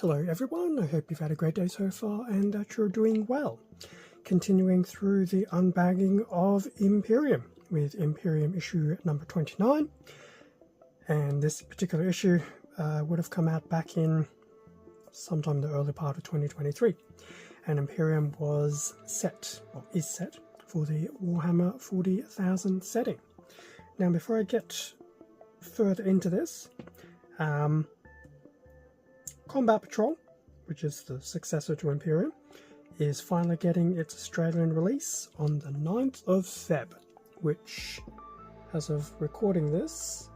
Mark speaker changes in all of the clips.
Speaker 1: Hello everyone, I hope you've had a great day so far and that you're doing well. Continuing through the unbagging of Imperium with Imperium issue number 29, and this particular issue would have come out back in sometime in the early part of 2023, and Imperium was set, or is set, for the Warhammer 40,000 setting. Now before I get further into this, Combat Patrol, which is the successor to Imperium, is finally getting its Australian release on the 9th of Feb, which, as of recording this,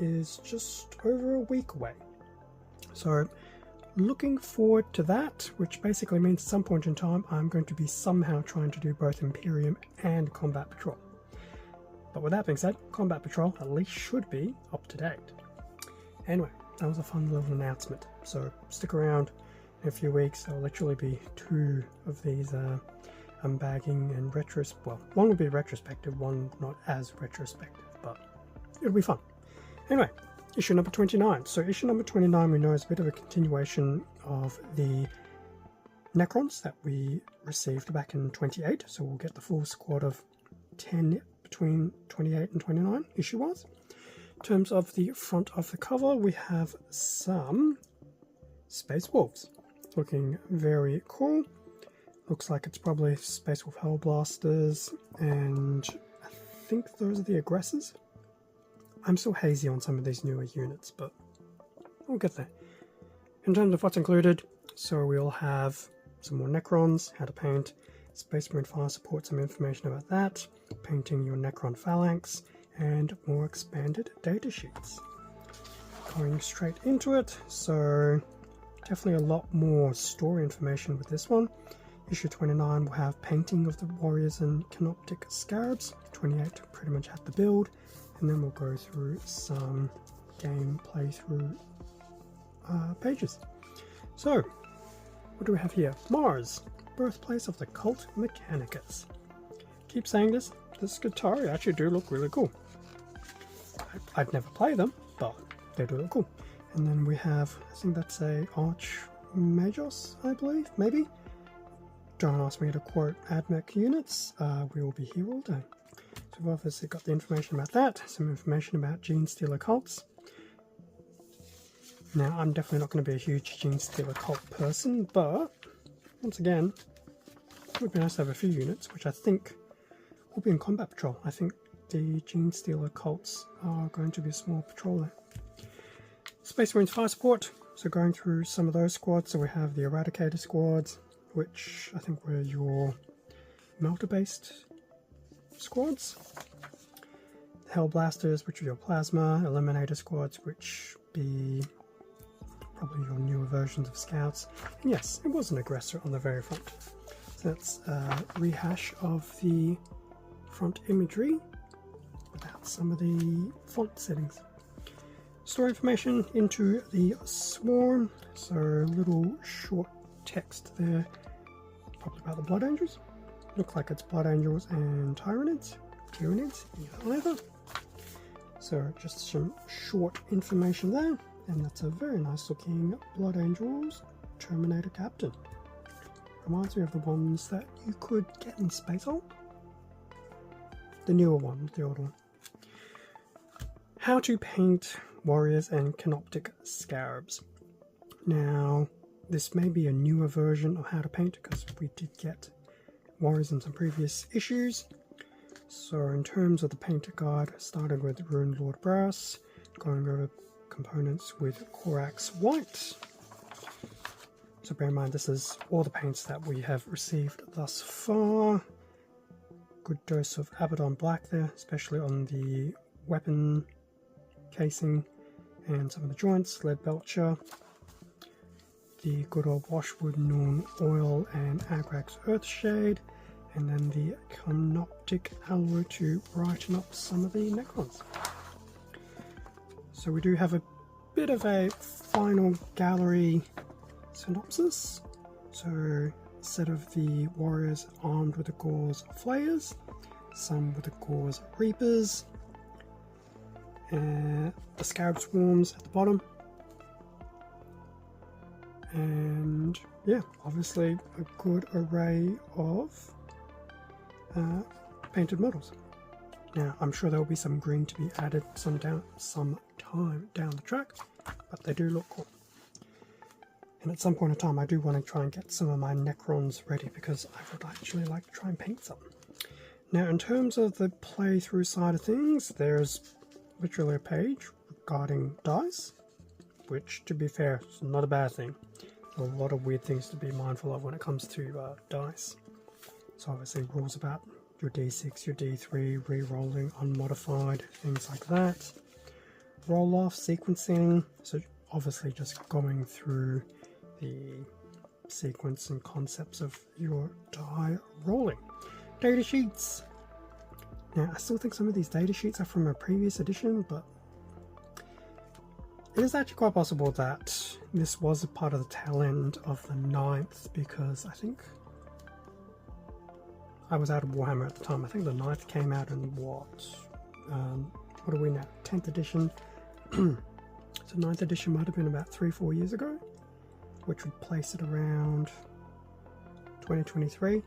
Speaker 1: is just over a week away. So, looking forward to that, which basically means at some point in time I'm going to be somehow trying to do both Imperium and Combat Patrol. But with that being said, Combat Patrol at least should be up to date. Anyway, that was a fun little announcement, so stick around. In a few weeks there'll literally be two of these unbagging and well, one will be retrospective, one not as retrospective, but it'll be fun. Anyway, issue number 29. So issue number 29 we know is a bit of a continuation of the Necrons that we received back in 28, so we'll get the full squad of 10 between 28 and 29 issue-wise. In terms of the front of the cover, we have some Space Wolves, looking very cool. Looks like it's probably Space Wolf Hellblasters, and I think those are the aggressors. I'm still hazy on some of these newer units, but we'll get there. In terms of what's included, so we'll have some more Necrons, how to paint, Space Marine Fire Support, some information about that, painting your Necron Phalanx, and more expanded data sheets. Going straight into it, so definitely a lot more story information with this one. Issue 29 will have painting of the warriors and canoptic scarabs. 28 pretty much had the build, and then we'll go through some game playthrough pages. So, what do we have here? Mars, birthplace of the cult Mechanicus. Keep saying this Skitarii actually do look really cool. I'd never play them, but they do look cool. And then we have, I think that's a Archmagos, I believe, maybe? Don't ask me to quote AdMech units, we will here all day. So we've obviously got the information about that, some information about Gene Stealer cults. Now, I'm definitely not going to be a huge Gene Stealer cult person, but once again, it would be nice to have a few units, which I think will be in Combat Patrol. I think the Gene Stealer cults are going to be a small patrol there. Space Marines Fire Support, so going through some of those squads, so we have the Eradicator squads, which I think were your melter-based squads. The Hellblasters, which are your Plasma, Eliminator squads, which be probably your newer versions of Scouts. And yes, it was an aggressor on the very front. So that's a rehash of the front imagery without some of the font settings. Story information into the Swarm, so little short text there, probably about the Blood Angels. Look like it's Blood Angels and Tyranids, either. So just some short information there, and that's a very nice looking Blood Angels Terminator Captain. Reminds me of the ones that you could get in Space Hulk. The newer one, the older one. How to paint warriors and canoptic scarabs. Now, this may be a newer version of how to paint because we did get warriors in some previous issues. So in terms of the painter guide, starting with Rune Lord Brass, going over components with Corax White. So bear in mind this is all the paints that we have received thus far. Good dose of Abaddon Black there, especially on the weapon casing and some of the joints, Lead Belcher, the good old Washwood Norn Oil and Agrax Earthshade, and then the Canoptic Alloy to brighten up some of the Necrons. So we do have a bit of a final gallery synopsis. So a set of the warriors armed with the Gauze Flayers, some with the Gauze Reapers, the Scarab Swarms at the bottom, And yeah, obviously a good array of painted models. Now I'm sure there will be some green to be added some time down the track, but they do look cool. And at some point in time I do want to try and get some of my Necrons ready, because I would actually like to try and paint some. Now in terms of the playthrough side of things, there's literally a page regarding dice, which to be fair is not a bad thing. There's a lot of weird things to be mindful of when it comes to dice. So obviously rules about your D6, your D3, re-rolling, unmodified, things like that. Roll-off, sequencing, so obviously just going through the sequence and concepts of your die rolling. Data sheets. Now I still think some of these data sheets are from a previous edition, but it is actually quite possible that this was a part of the tail end of the 9th, because I think I was out of Warhammer at the time. I think the 9th came out in what are we now, 10th edition. So 9th edition might have been about 3-4 years ago, which would place it around 2023.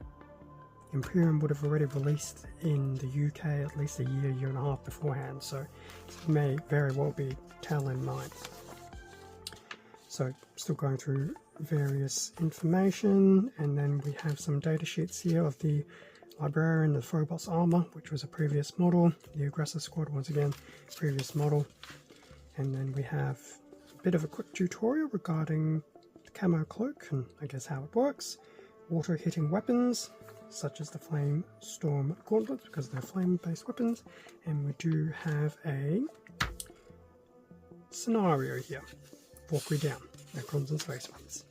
Speaker 1: Imperium would have already released in the UK at least a year and a half beforehand, so it may very well be tail end 9th. So still going through various information, and then we have some data sheets here of the Librarian, the Phobos armor, which was a previous model, the Aggressor Squad, once again, previous model, and then we have a bit of a quick tutorial regarding the camo cloak and I guess how it works, water hitting weapons, such as the Flame Storm Gauntlets, because they're flame-based weapons, and we do have a scenario here. Walk me down, Necrons and Space Marines.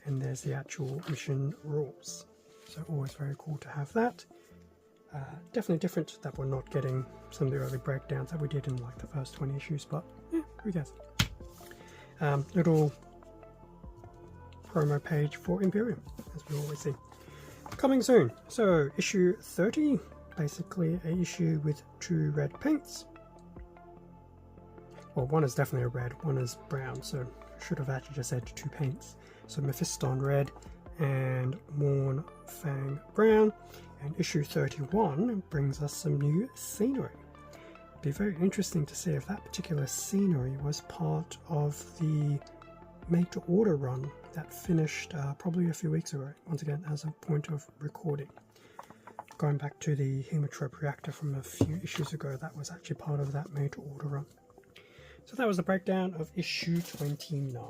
Speaker 1: And there's the actual mission rules. So always very cool to have that. Definitely different that we're not getting some of the early breakdowns that we did in like the first 20 issues, but yeah, who cares. Little promo page for Imperium, as we always see. Coming soon. So issue 30, basically a issue with 2 red paints. Well, one is definitely a red, one is brown, so I should have actually just said 2 paints. So Mephiston red and Morn Fang brown. And issue 31 brings us some new scenery. It'd be very interesting to see if that particular scenery was part of the made to order run that finished probably a few weeks ago, once again as a point of recording. Going back to the Hemotrope reactor from a few issues ago, that was actually part of that made to order run. So that was the breakdown of issue 29. Now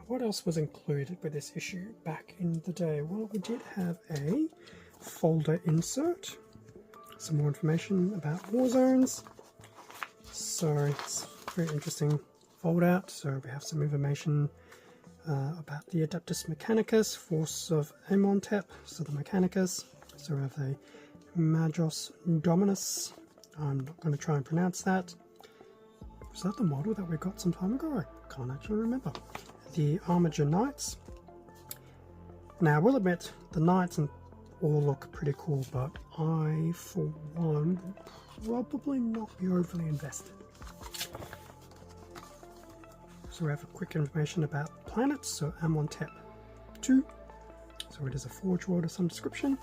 Speaker 1: what else was included with this issue back in the day? Well, we did have a folder insert, some more information about war zones. So it's a very interesting fold out. So we have some information about the Adeptus Mechanicus, Force of Amontep, so the Mechanicus. So we have a Magos Dominus. I'm not going to try and pronounce that. Was that the model that we got some time ago? I can't actually remember. The Armiger Knights. Now I will admit the Knights all look pretty cool, but I for one will probably not be overly invested. So we have a quick information about planets. So Amontep 2, so it is a Forge World of some description.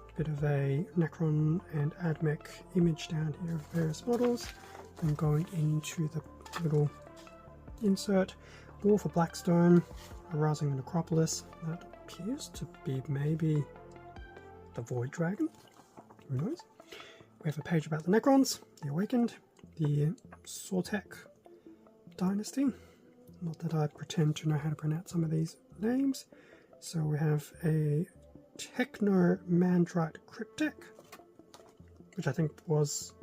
Speaker 1: A bit of a Necron and Admech image down here of various models. And going into the little insert, War for Blackstone, Arousing the Necropolis. That appears to be maybe the Void Dragon, who knows. We have a page about the Necrons, the Awakened, the Sortek Dynasty. Not that I pretend to know how to pronounce some of these names. So we have a Techno-Mandrite Cryptek, which I think was...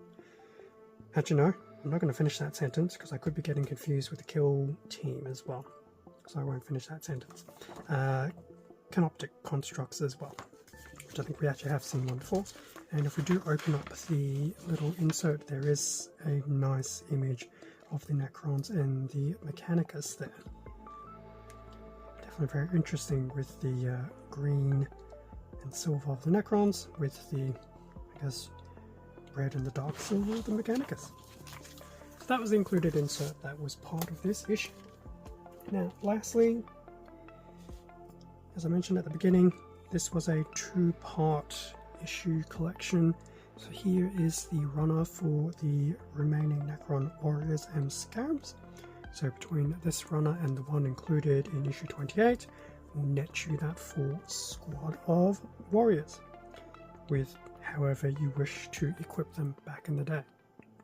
Speaker 1: Actually, no, I'm not going to finish that sentence because I could be getting confused with the Kill Team as well. So I won't finish that sentence. Canoptic Constructs as well, which I think we actually have seen one before. And if we do open up the little insert, there is a nice image of the Necrons and the Mechanicus there. Definitely very interesting with the green and silver of the Necrons, with the, I guess, red and the dark silver of the Mechanicus. So that was the included insert that was part of this issue. Now, lastly, as I mentioned at the beginning, this was a two-part issue collection. So here is the runner for the remaining Necron warriors and scarabs. So between this runner and the one included in issue 28, will net you that full squad of warriors, with however you wish to equip them back in the day.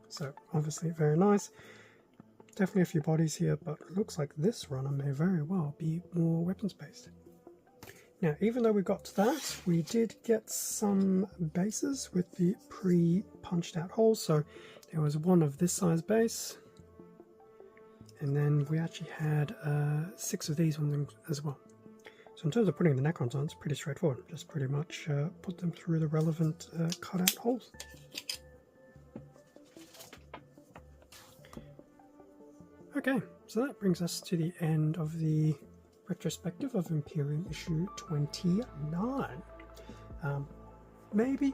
Speaker 1: So obviously very nice. Definitely a few bodies here, but it looks like this runner may very well be more weapons based. Now, even though we got to that, we did get some bases with the pre-punched out holes. So there was one of this size base, and then we actually had 6 of these ones as well. So in terms of putting the Necrons on, it's pretty straightforward. Just pretty much put them through the relevant cutout holes. Okay, so that brings us to the end of the retrospective of Imperium issue 29. Maybe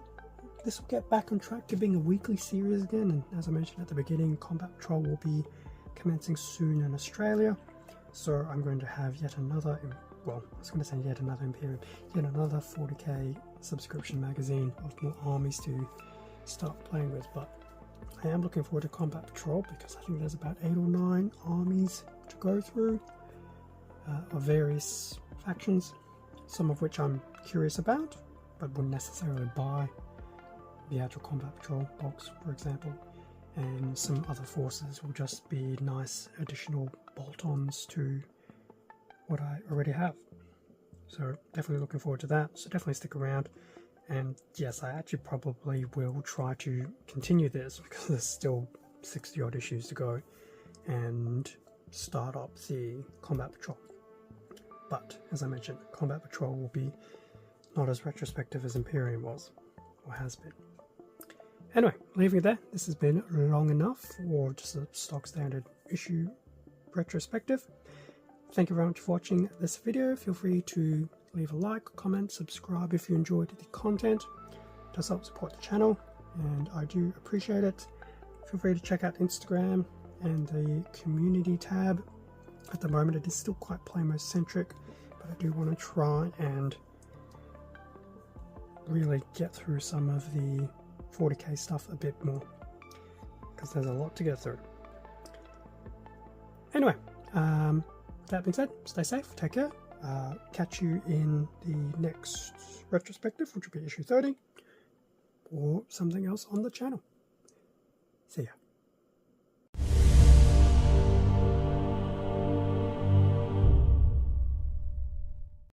Speaker 1: this will get back on track to being a weekly series again, and as I mentioned at the beginning, Combat Patrol will be commencing soon in Australia, so I'm going to have yet another, well, I was going to say yet another Imperium, yet another 40k subscription magazine of more armies to start playing with, but I am looking forward to Combat Patrol because I think there's about 8 or 9 armies to go through of various factions, some of which I'm curious about but wouldn't necessarily buy. The actual Combat Patrol box, for example, and some other forces will just be nice additional bolt-ons to what I already have. So definitely looking forward to that, so definitely stick around. And yes, I actually probably will try to continue this because there's still 60 odd issues to go and start up the Combat Patrol. But as I mentioned, Combat Patrol will be not as retrospective as Imperium was, or has been. Anyway, leaving it there, this has been long enough for just a stock standard issue retrospective. Thank you very much for watching this video. Feel free to leave a like, comment, subscribe if you enjoyed the content. It does help support the channel and I do appreciate it. Feel free to check out Instagram and the community tab. At the moment it is still quite Playmos centric, but I do want to try and really get through some of the 40k stuff a bit more because there's a lot to get through. Anyway, that being said, stay safe, take care. Catch you in the next retrospective, which will be issue 30, or something else on the channel. See ya.